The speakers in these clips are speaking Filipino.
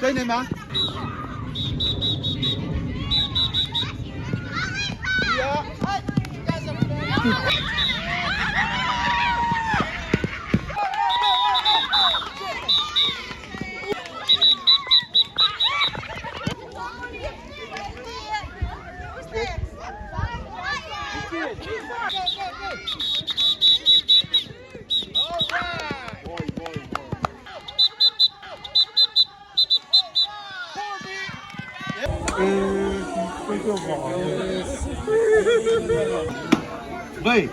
俾你嘛。喂。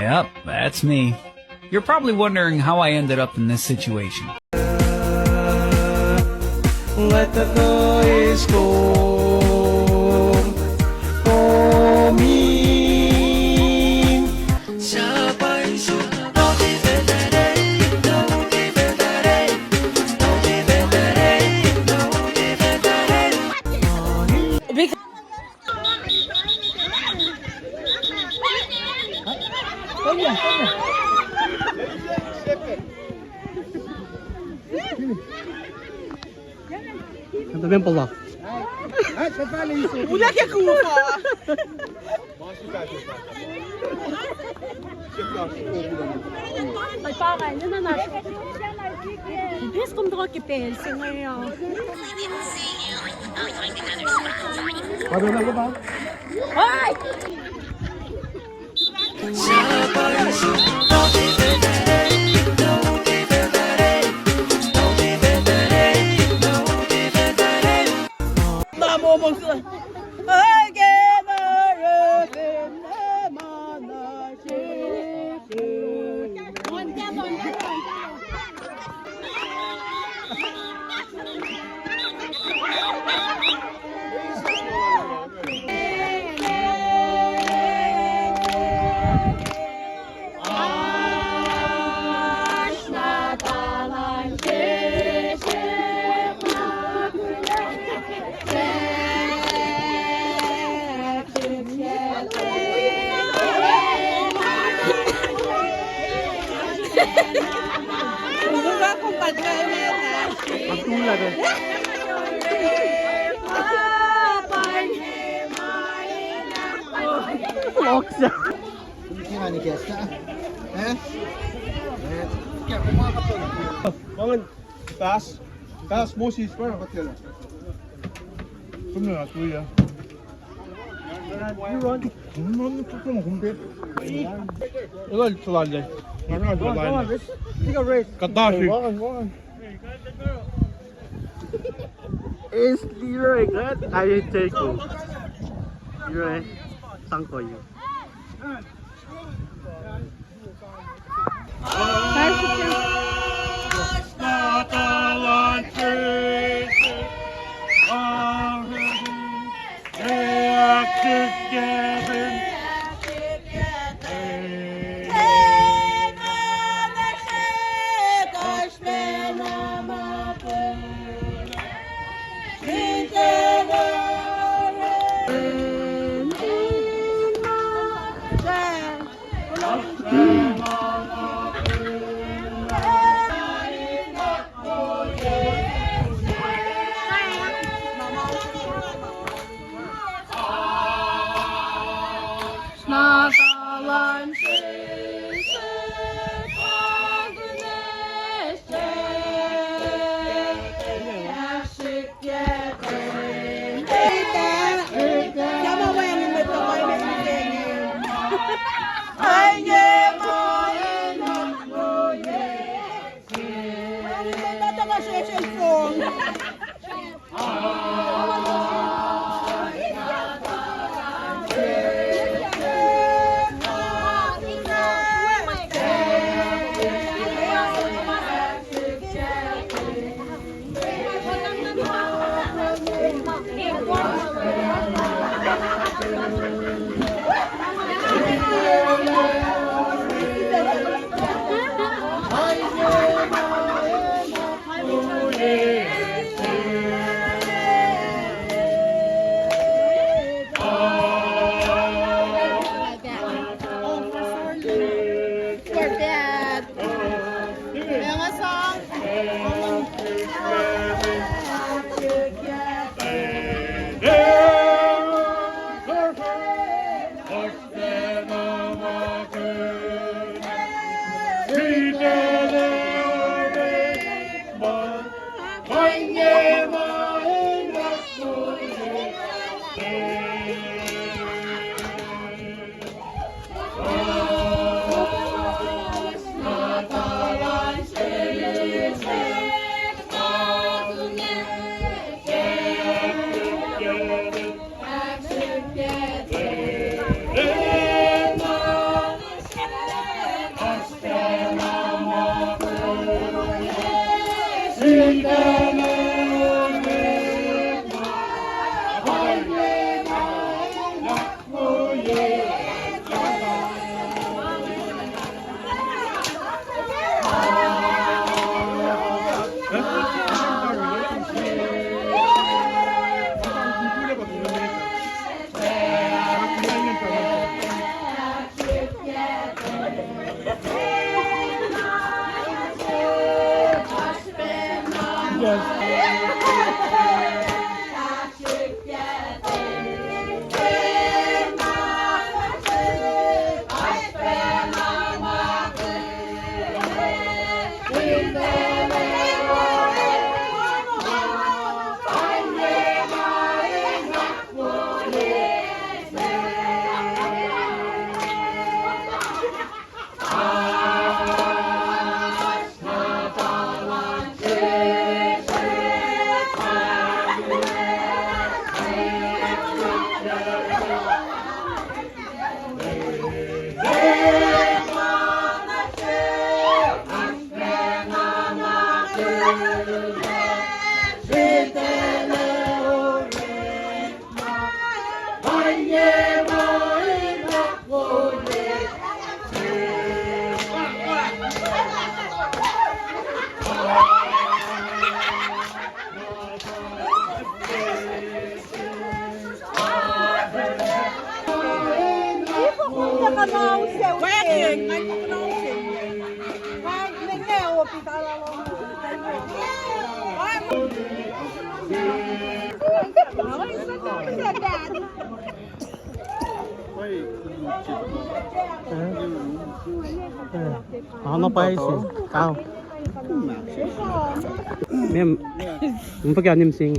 Yep, that's me. You're probably wondering how I ended up in this situation. Let the noise go for me. Sabay su no diferere, no diferere, no diferere, no diferere. Canta bem para lá. Onde é que é que eu vou falar? Parang yun na natin. Yes, kung doon kipel, so ngayon. Ano na ba? Ay! Sabay su no diferere, no diferere, no diferere, no diferere. Namo mo sila. Again, again, Magtulad eh. Oksa. Hindi nga ni Kesa. Eh? Kaya kumakap to. Bangan. Taas. Taas busis. Parang katila. Kumya nga tuya. Ano ito mo kumpit? Ilan tulad eh. Ano tulad eh. Katashi. Is Leroy good? I will take you. Leroy, thank for you. mga special song. Ano pa isi? Tao. Mem, mpag anim sing.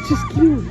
She's cute.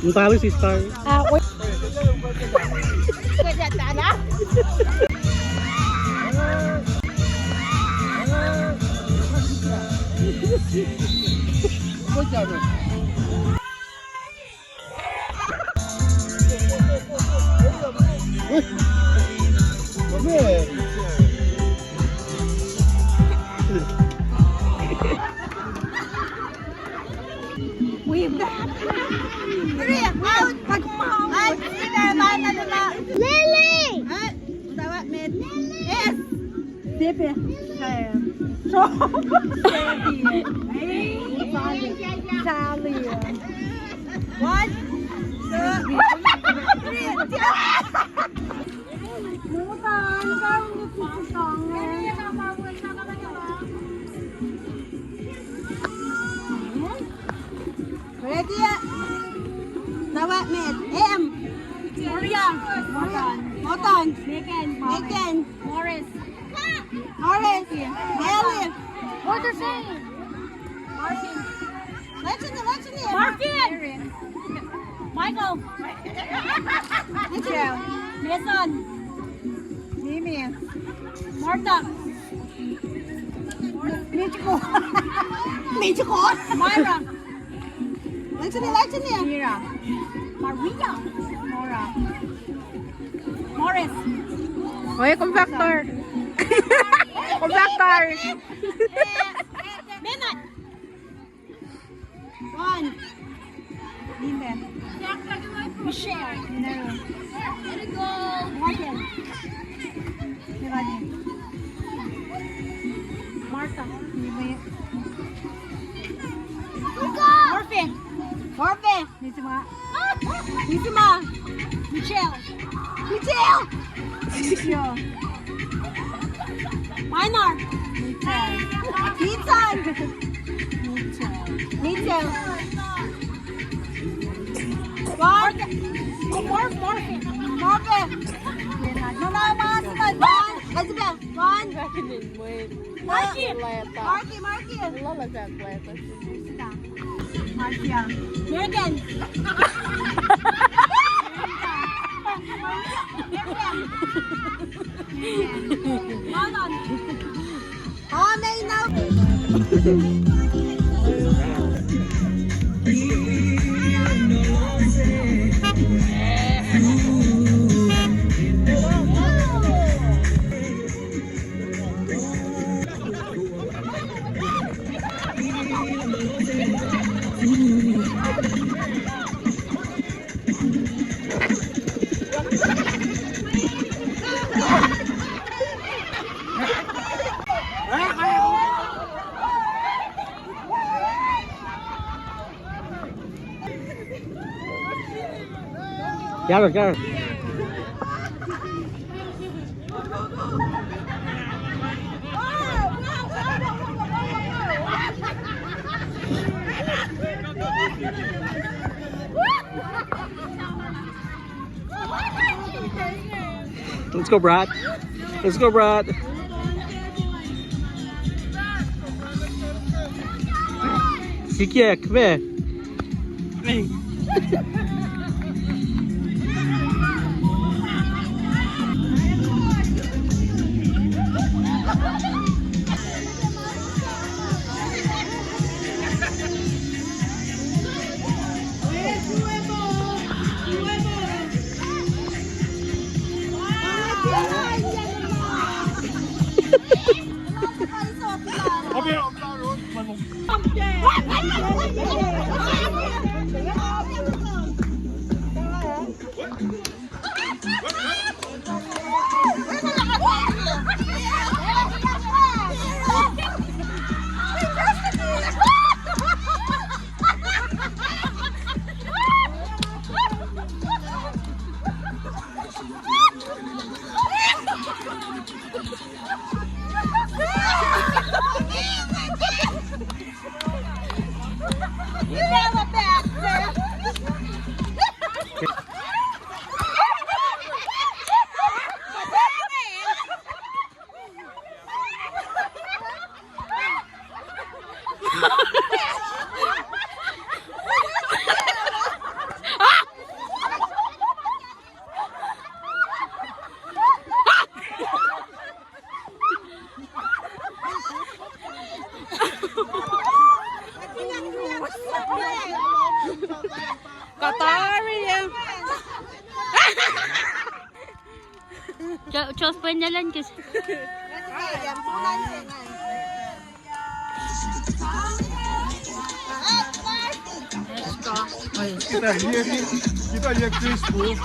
Ang talo si Star. Wait. We've got Lily! Tawag, Mwet. Yes! Dippy. Sally. One, two, three. Ready? Tawag, Mwet. M. Maria. Moton. Megan. Megan. Morris. Morris. Elif. What are saying? Martin. Listen. Martin. Michael. Listen. Mason. Mimi. Marta. Michiko. Myra. Listen. Mira. Maria. Nora. Morris. Oye, compactor. Compactor. Bennett. One. Linda. Michelle. Morgan. Melanie. Martha. Morphe. Nisima. Michelle. Michelle. Minor. Ethan. Mitchell. One. Morphe. No, mga sunod. One. Isabel. One. Marky. Marky. Marcia. Megan. Gareth, Gareth. Let's go, Brad. Let's go, Brad. Kiki, come here. Cos pa jalan kes. Kita lihat Facebook.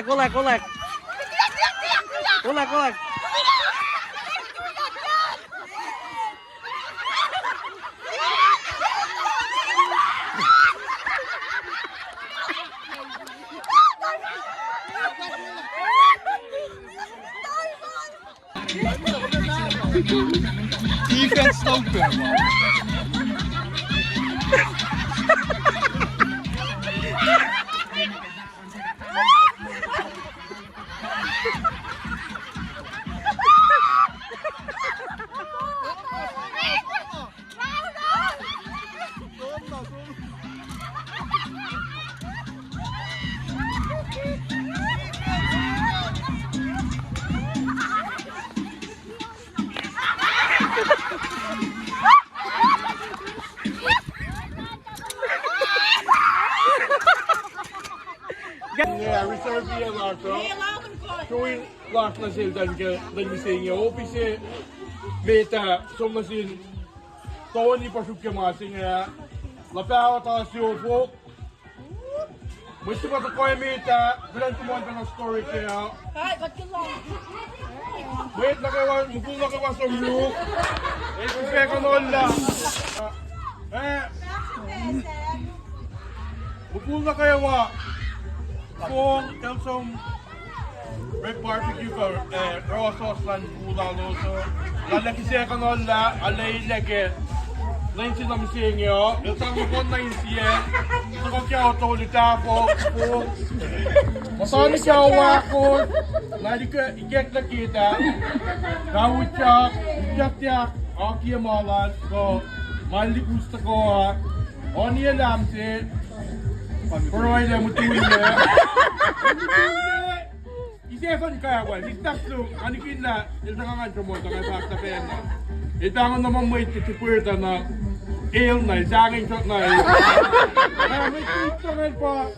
Olek. Olek. Defense lopen. Showing last na sila dan mising yo opise meta som na sin Tony pasuk ke masing ya lapao ta si ofo Musti pa ko meta bilang tumon pa ng story kaya wait na kayo mukul na kayo sa look kasi ko nola mukul na kayo wa kung some red barbecue ka raw sauce lan bulalo so lalaki siya ka nola alay lagi lain sila misingyo itang ikon na insiye so kung kaya auto lita po masani siya wako lali ka ikek na kita kawit siya iyak aki amalan so mali gusto ko ha oni alam si pero ay na mutuli Isefan kaya wal, istak lo, kanikin na, iltangan ka mo, takay fakta pena. Itangan naman mo ititipuerta na ale na, sa akin shot na. Kaya may tutangan pa,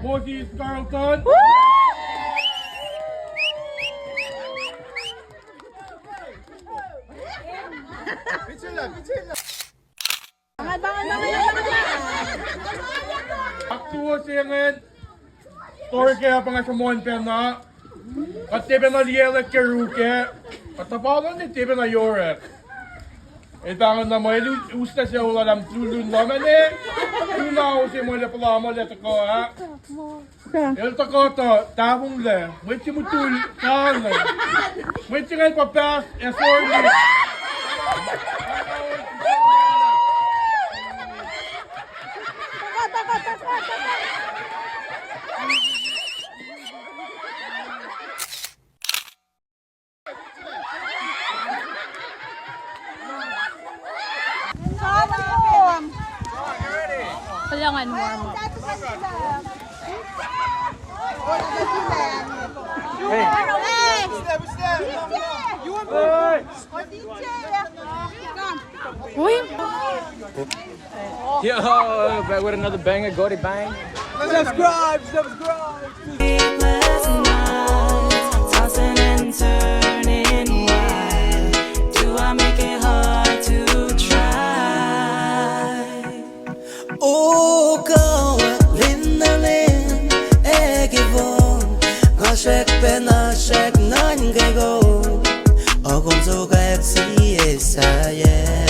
Moses Carlton. Picture lang, picture lang. Aktuwa siya ngayon, story kaya pa nga sa Monpen na, at tiba na liyelek keruke, at tapalan ni tiba na yorek. Itangan na mo, usta siya wala lang tulun naman eh. Una ako siya mo pala mo leto ko ha. Ilta ko to, tabong le, wait siya mo tul, kala. Wait siya ngayon papas, sorry. Kailangan warm up. Uy! Yo, back with another banger, Gordy Bang. Subscribe! Sleepless nights, tossing and turning. Why do I make it hard to try? Oh, go lindelin, egivon, goshek penashek nan gego. Ogum zoga eksi esaye.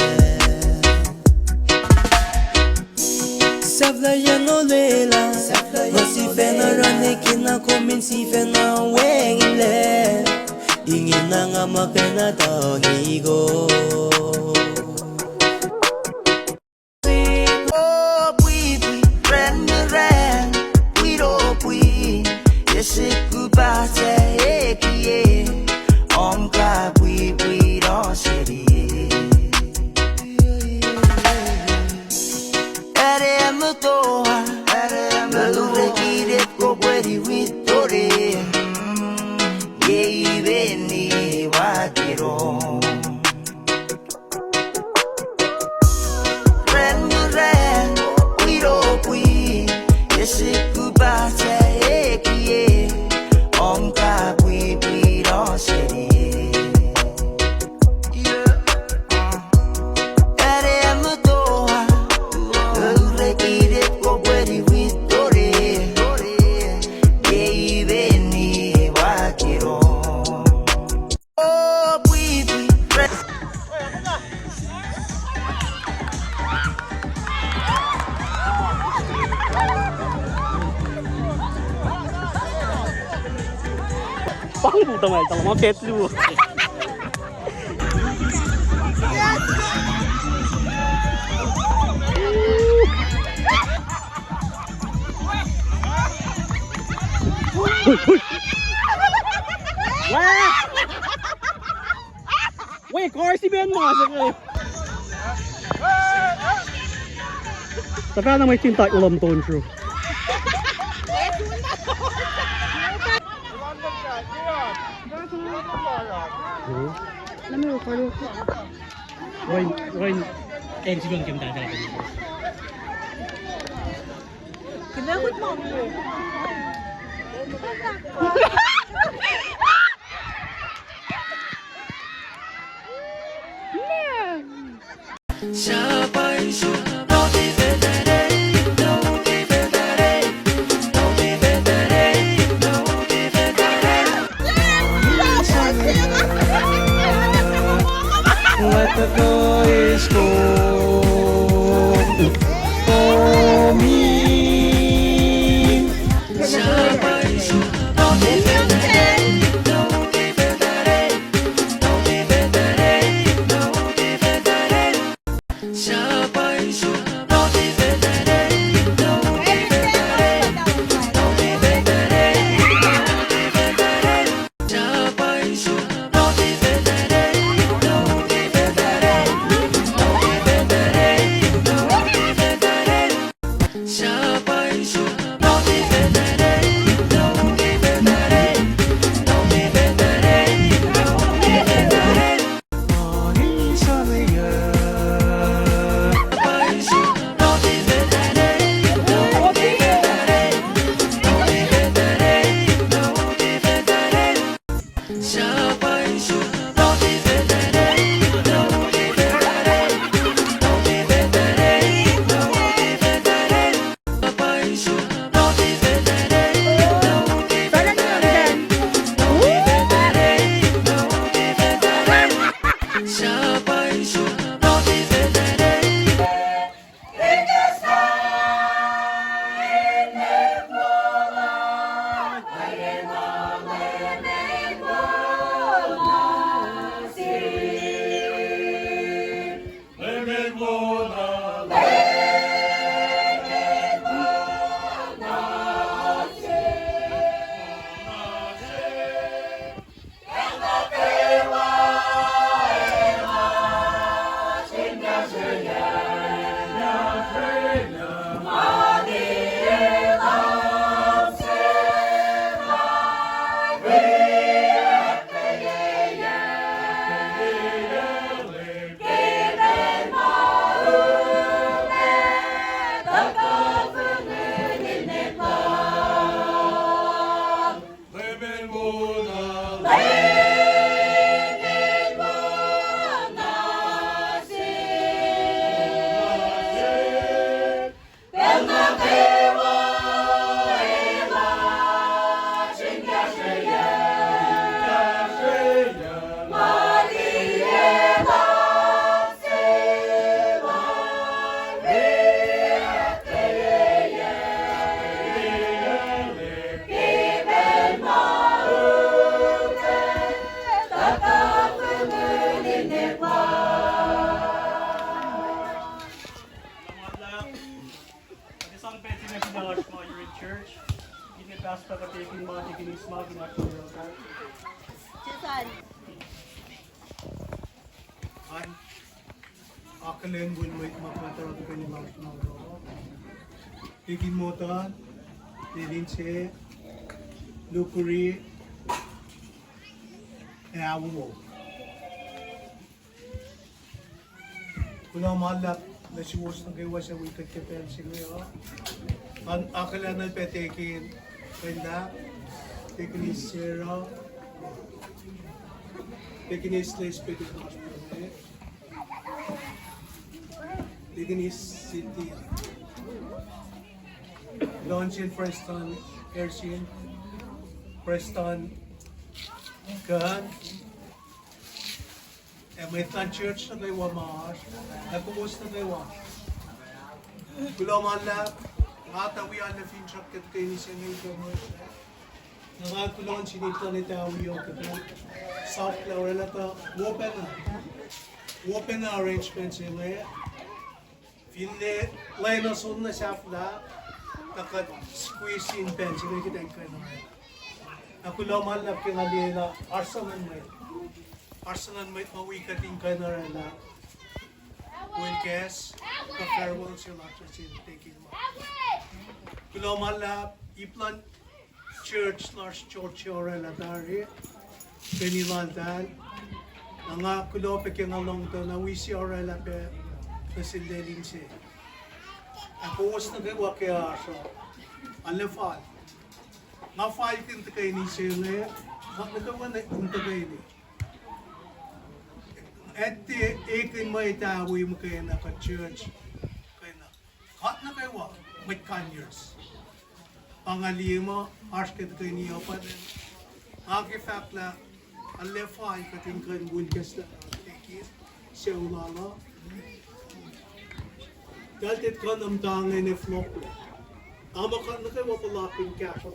Sabla ya no lela, masi fena rane kina komin si fena wengile, ingin na nga makena tahigo. Oh, bui bui, ren ren, bui do bui, yesiku bate ekie, omka bui bui do shiri. Toa, malure kire ko bweri witore, ye veni wakiro. Ren ren, wiro wi, yesiku bate ekie, omka bwi bwi do shiri. Paano mo tamay? Tama mga petlu. Wait, car si Ben mo. Tapi na may cinta ulam ton true. Alam mo, karo ko. Wait, siguro kami dadala. Kinakot mo. Let the boys go. For me. Akalen bun wait mapataro to Climax no. Tikin motor, tilinse, lukuri, awo. Kung malap na siwas na kayo sa wicket kapel siguro. Ang akalan na petekin, kanda, taking is zero, taking is less petit hospital. Taking is city. Launch in Preston, Ersin, Preston, Gun. Mwet na church na kayo mas. Nagpupos na kayo. Kulaman lang. Ngatawian na finchak kat kayo ni Senay Conyers. Nangagkulon sinipla ni Tawiyo kat South Florida to. Open na arrangements nila. Finne, lay na sun na siya fla. Takat squeeze in pen. Sige kita yung kayo. Nakulaman lang kinalila. Arsanan mo yun. Arsenal may mawikating ka na rin na Wilkes, ka-farewell sila kasi taking mo. Kulomala, iplan church, large church rin na dari, pinilantan, nga kulope kaya nga long to, na wisi rin na pe, na sildelin siya. Ang puwas na gawa kaya so, alefal. Nga fight yung takay ni siya ngayon, nagawa na yung takay ni. Ette ikin mo itawi mo kayo na ka-church. Kayo na. Hot na kayo with Conyers. Pangali mo, arsket kayo niyo pa din. Aki fakla, alefay kating kayo wulkas na tekis. Siya ulala. Daltit ka namtangay ni flok. Ama ka na kayo wapalapin kaso.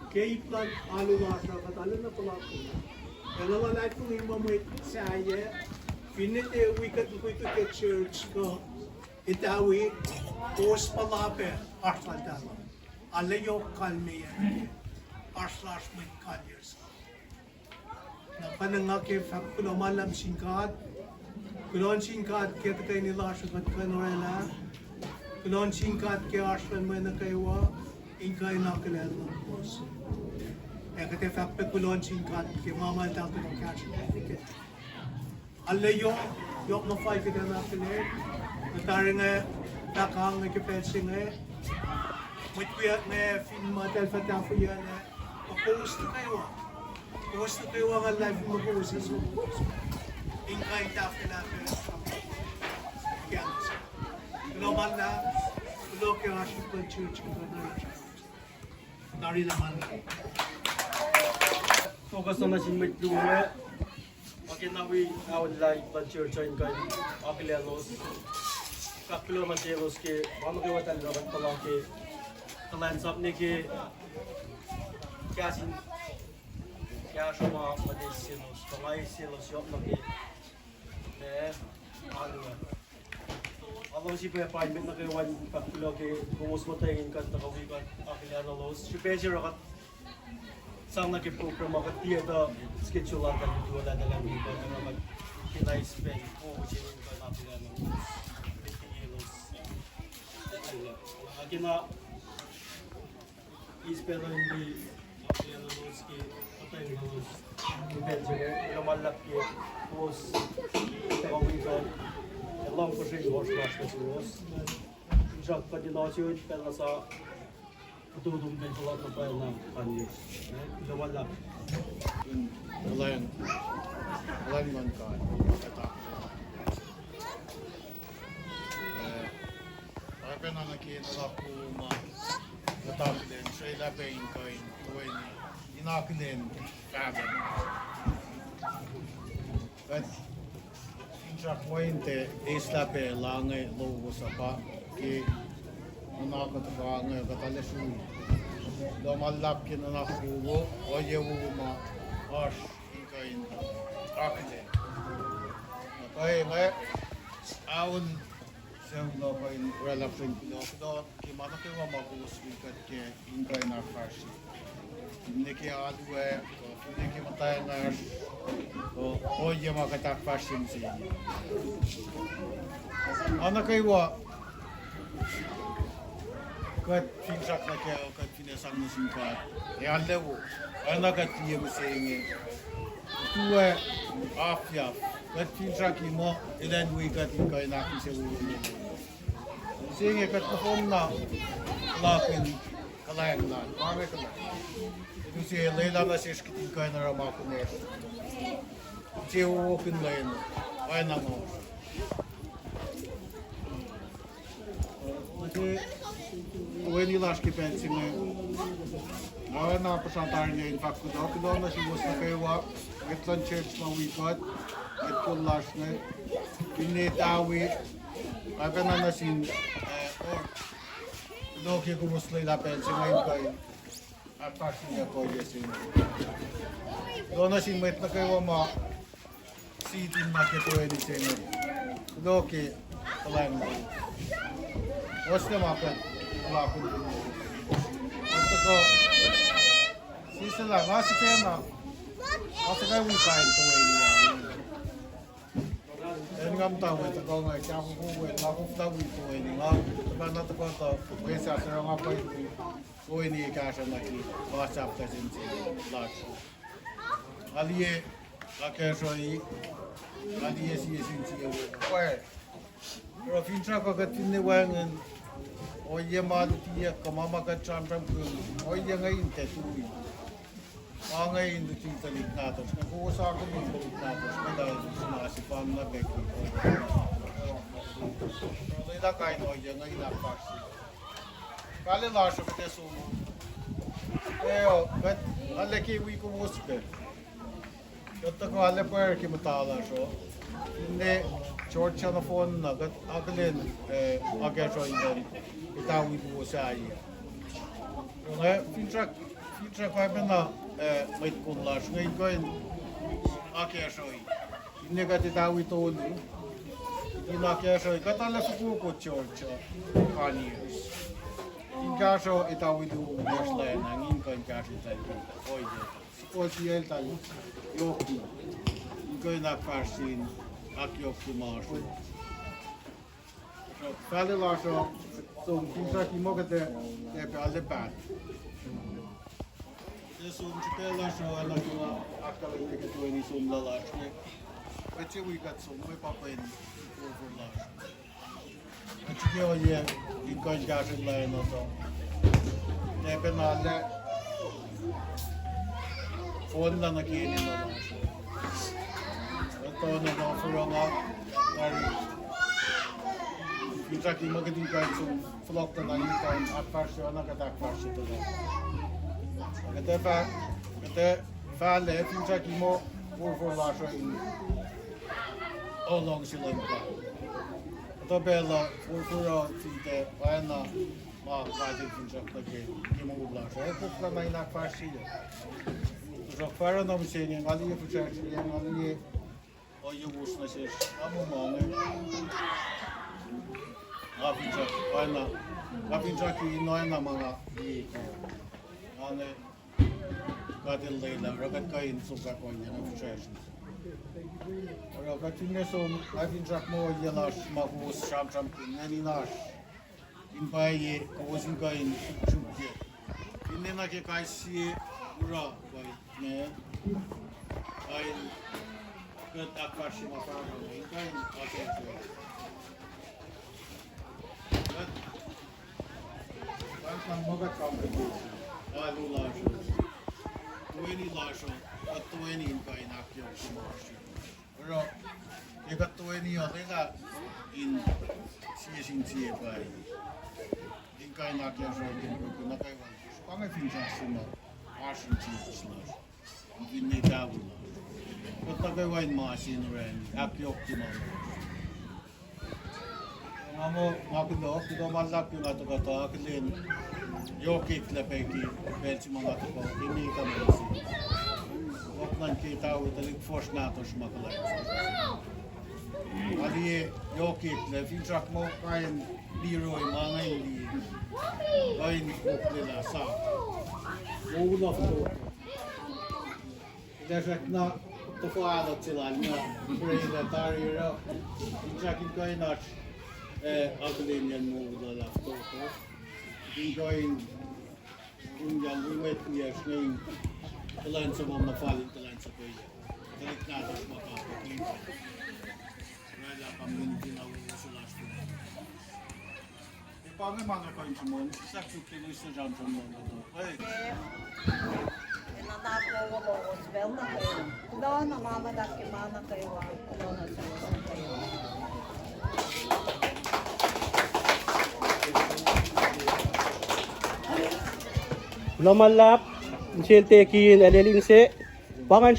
Kaya plan alulasa katalo na palapin. Kalau wala kung imamay saya, pinite wikat ko ito ke church ko, itawi, pos palape, arslan tama. Alayo kalme yan, arslash may Conyers. Napanangake fap kulo malam singkat, kulon singkat kita kayo nila sukat kanorela, kulon singkat ke arslan may nakaywa, ingkay nakalala ng pos. Kaya fakta kulon singkat ke mama tang ko catch it. Alla yok na fight ka na kene. Natare nga takang nga kepensing nga. Mit kuya nga film matel fata fu yan. Post kayo. Post kayo ang live mo ko sa so. Ingkay ta fela pe. Kaya. Global na lo ke ashi ko church ko na. Dari laman. Focus on the Mwet Lume. Okay, now I would like the church in kind Akfulat. Kaklo Materos ke, one ke watan rabat pala ke, kalan sapne ke, kasin, kasama madesilos, kamay silos yok na ke, ano na. Ako si pa appointment na ke one kaklo ke, kumus mo tayong kan takawikan Akfulat los. Si Pedro rakat. Sang nag-program ako theater schedule lang dito wala na lang dito na mag-kinay-spend po kasi yung kalapila ng 50 kilos. Akin na i-spend lang yung kapila ng los ki patay ng los depends yung malak ki pos kawikan lang po siya yung wash na si los siya pa dinasyon pero sa tutulong din sa lahat ng pala ng Conyers. Wala. Walang man ka. Kaya na nakinala po matapilin. Siya ilabayin ko yung tuwin niya. Inakilin kagan. But, siya kuwente, islabe langay logo sa pa. Anak ka ngayon katalasun. Domalap kin anak ko o yewu ma ash inkain akle. Kaya nga aun siyang kain relapsing pinokdo kimana kayo maguuswikat ke inkain na fashi. Hindi kaya alwe hindi kaya matay na o yema katak fashi siya. Anak kayo kat finsak na kaya kat finasang na singkat lewo ana kat yem senge tuwe afya kat finsak mo ilan wi kat kay na ki se wi senge kat pom na lakin kalayang na mame kala itu se leila na se skit kay na rama ko ne se o kin lain ay na mo when you last keep pensing na pasantar niya in fact ko na si was na kayo itlan church na wikot itlan last na pinitawi aga na sin or do ke kumusla ila pensing ngayon kayo apasin niya ko yesin do na sin Mwet na kayo ma sitin na ke 20 do ke kalang was na makan Lapin din. Ito ko. Sisa lang. Si Pema. Kasi kayo kain ko eh niya. Yan nga mtaw. Ito ko nga. Kaya ko kuwe. Nakuftaw ito eh niya. Diba nato ko ito. Kaya sa sarang nga pa ito. Kuwe niya kasha na ki. WhatsApp kasi niya. Lahat. Aliye. Lakesho i. Aliye siya siya. Kaya. Pero fintra ko katin ni Wangan. Oye mal tiya kamama ka cham cham ku oye ngai te tu ngayon dito natin. Kung sa akin dito natin, dahil sinasipang na beki. So ita kain o yan ngayon na pasi. Kali lasho kete sumo. Bet aleki wi ko muspe. Yotta ko ale per ki matala sho. Ne George on the phone na gat aglin agesho idan ita wi bu sai. Fintra ko bena Mwet kunlash ngay koin agesho. Ne gat ita wi to Inakiasho katala sukuko George Conyers. Inkasho itawidu moslena nginkan kasho tayo. Oye. Sposiel tayo. Yoki. Inkoy nakfarsin akyoki marsho. So falilasho so kinsaki mogate tepe alepat. Desum chpelasho alakula akala tiketweni sumlalashne. Peche we got some way papa in over lunch. But you know, yeah, you guys got it laying on top. They've been on that. Phone on the key in the lunch. But on and off for a lot. You talk, you look at you guys some flock and I need time at first, you're not at that first. But the fact, if you talk, you more for lunch in. Oh, long sila pa. Ito bela, fura tinte, paena, pati tinjak lagi, kimula. So ito pala may nakfasila. So para na misenye, ngali yung protection, ngali o yung bus na siya, amo mga. Kapinjak, paena, kapinjak yung inoy na mga di. Ane, katil layla, ragat kain suka ko niya na protection. Ora katinge so I've drak mo yelash mahus sham nani nash in baye kozin kain chukye inena ke kaisi ura bai ne ai kat akwashi ma fa in kain ate kat kan moga kamre ai lu lash 20 lash at 20 in kain akyo kumashi. Pero, yung katuwa niyo, kaya in siya pa. Yung kaya nakaya siya, yung nakaiwan. Kung may finjak siya, asin siya sila. Yung pinitaw na. Kung nakaiwan masin rin, akyok timang. Kung ako malak yung ato-kato, akilin, yokit lepeki, belsi mga ato-ko, inita mo siya. Opnan kita utalig force nato smakalay. Ali yokit le finchak mo kain Leroy mga hindi. Kain nila sa. Ulo to. Deshak na to faalo sila niya. Prela tariro. Finchakin kain at aglin yan mo ulo to. Kain kung yan Mwet niya ngayon. Kailan sa mga mafaling kailan sa kuya. Balik natin sa mga kapatid. Wala kami dinawin sa last one. E paano mga kain mo? Sa tuloy sa jump from mga ito. Hey! Nanatawag spell na kayo. Doon na mama dati mana kayo. Doon na sa kayo. Lamalap. Siente kin elelinse pangan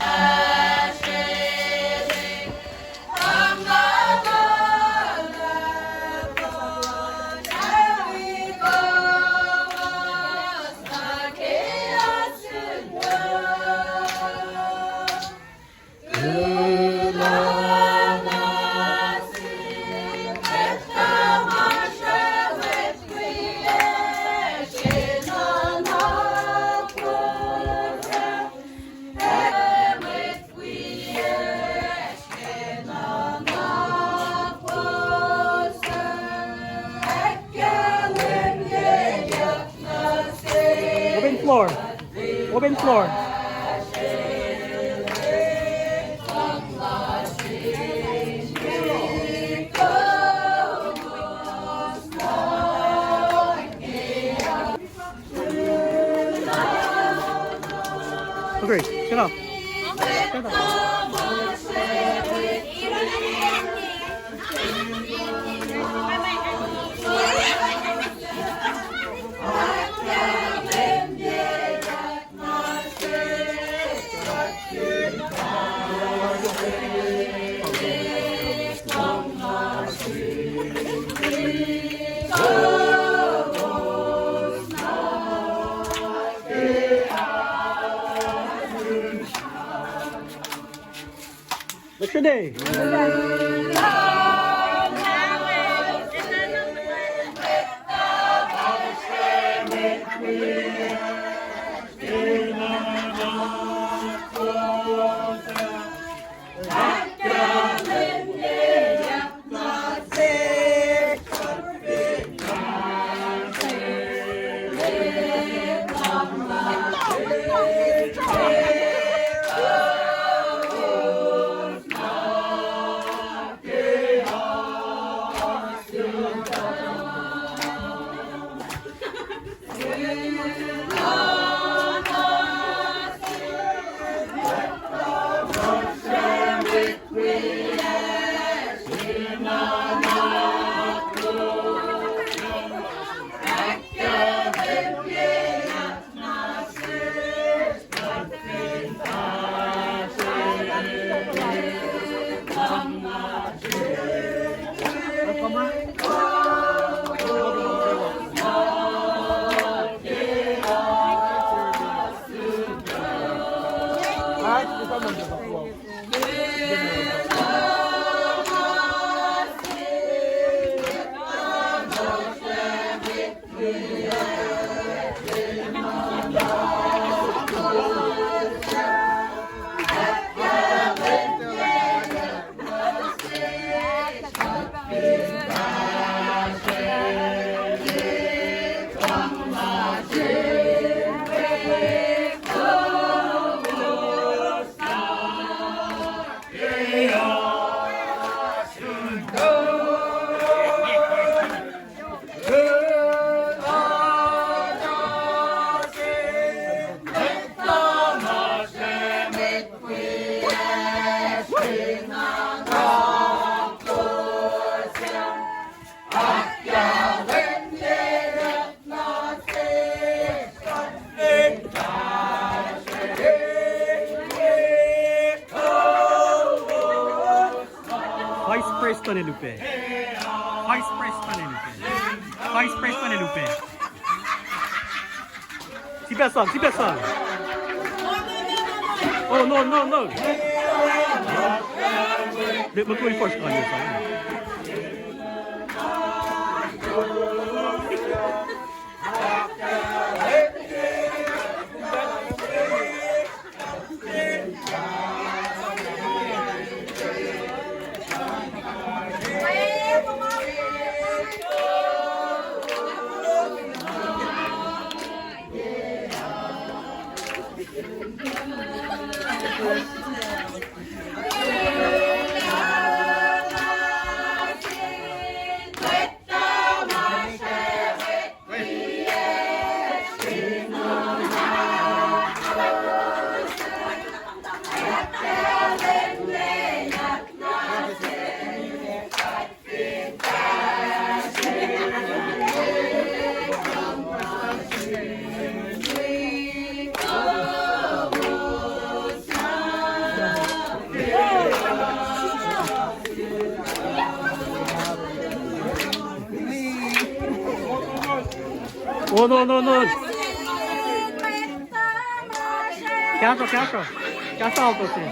open floor. Okay. Tara. What's your day? Vice Panelupe. Vice Panelupe. Vice Panelupe. Sibesan. Oh, no. Mag-going first Conyers. Oh, no. Careful. Careful alto, sim.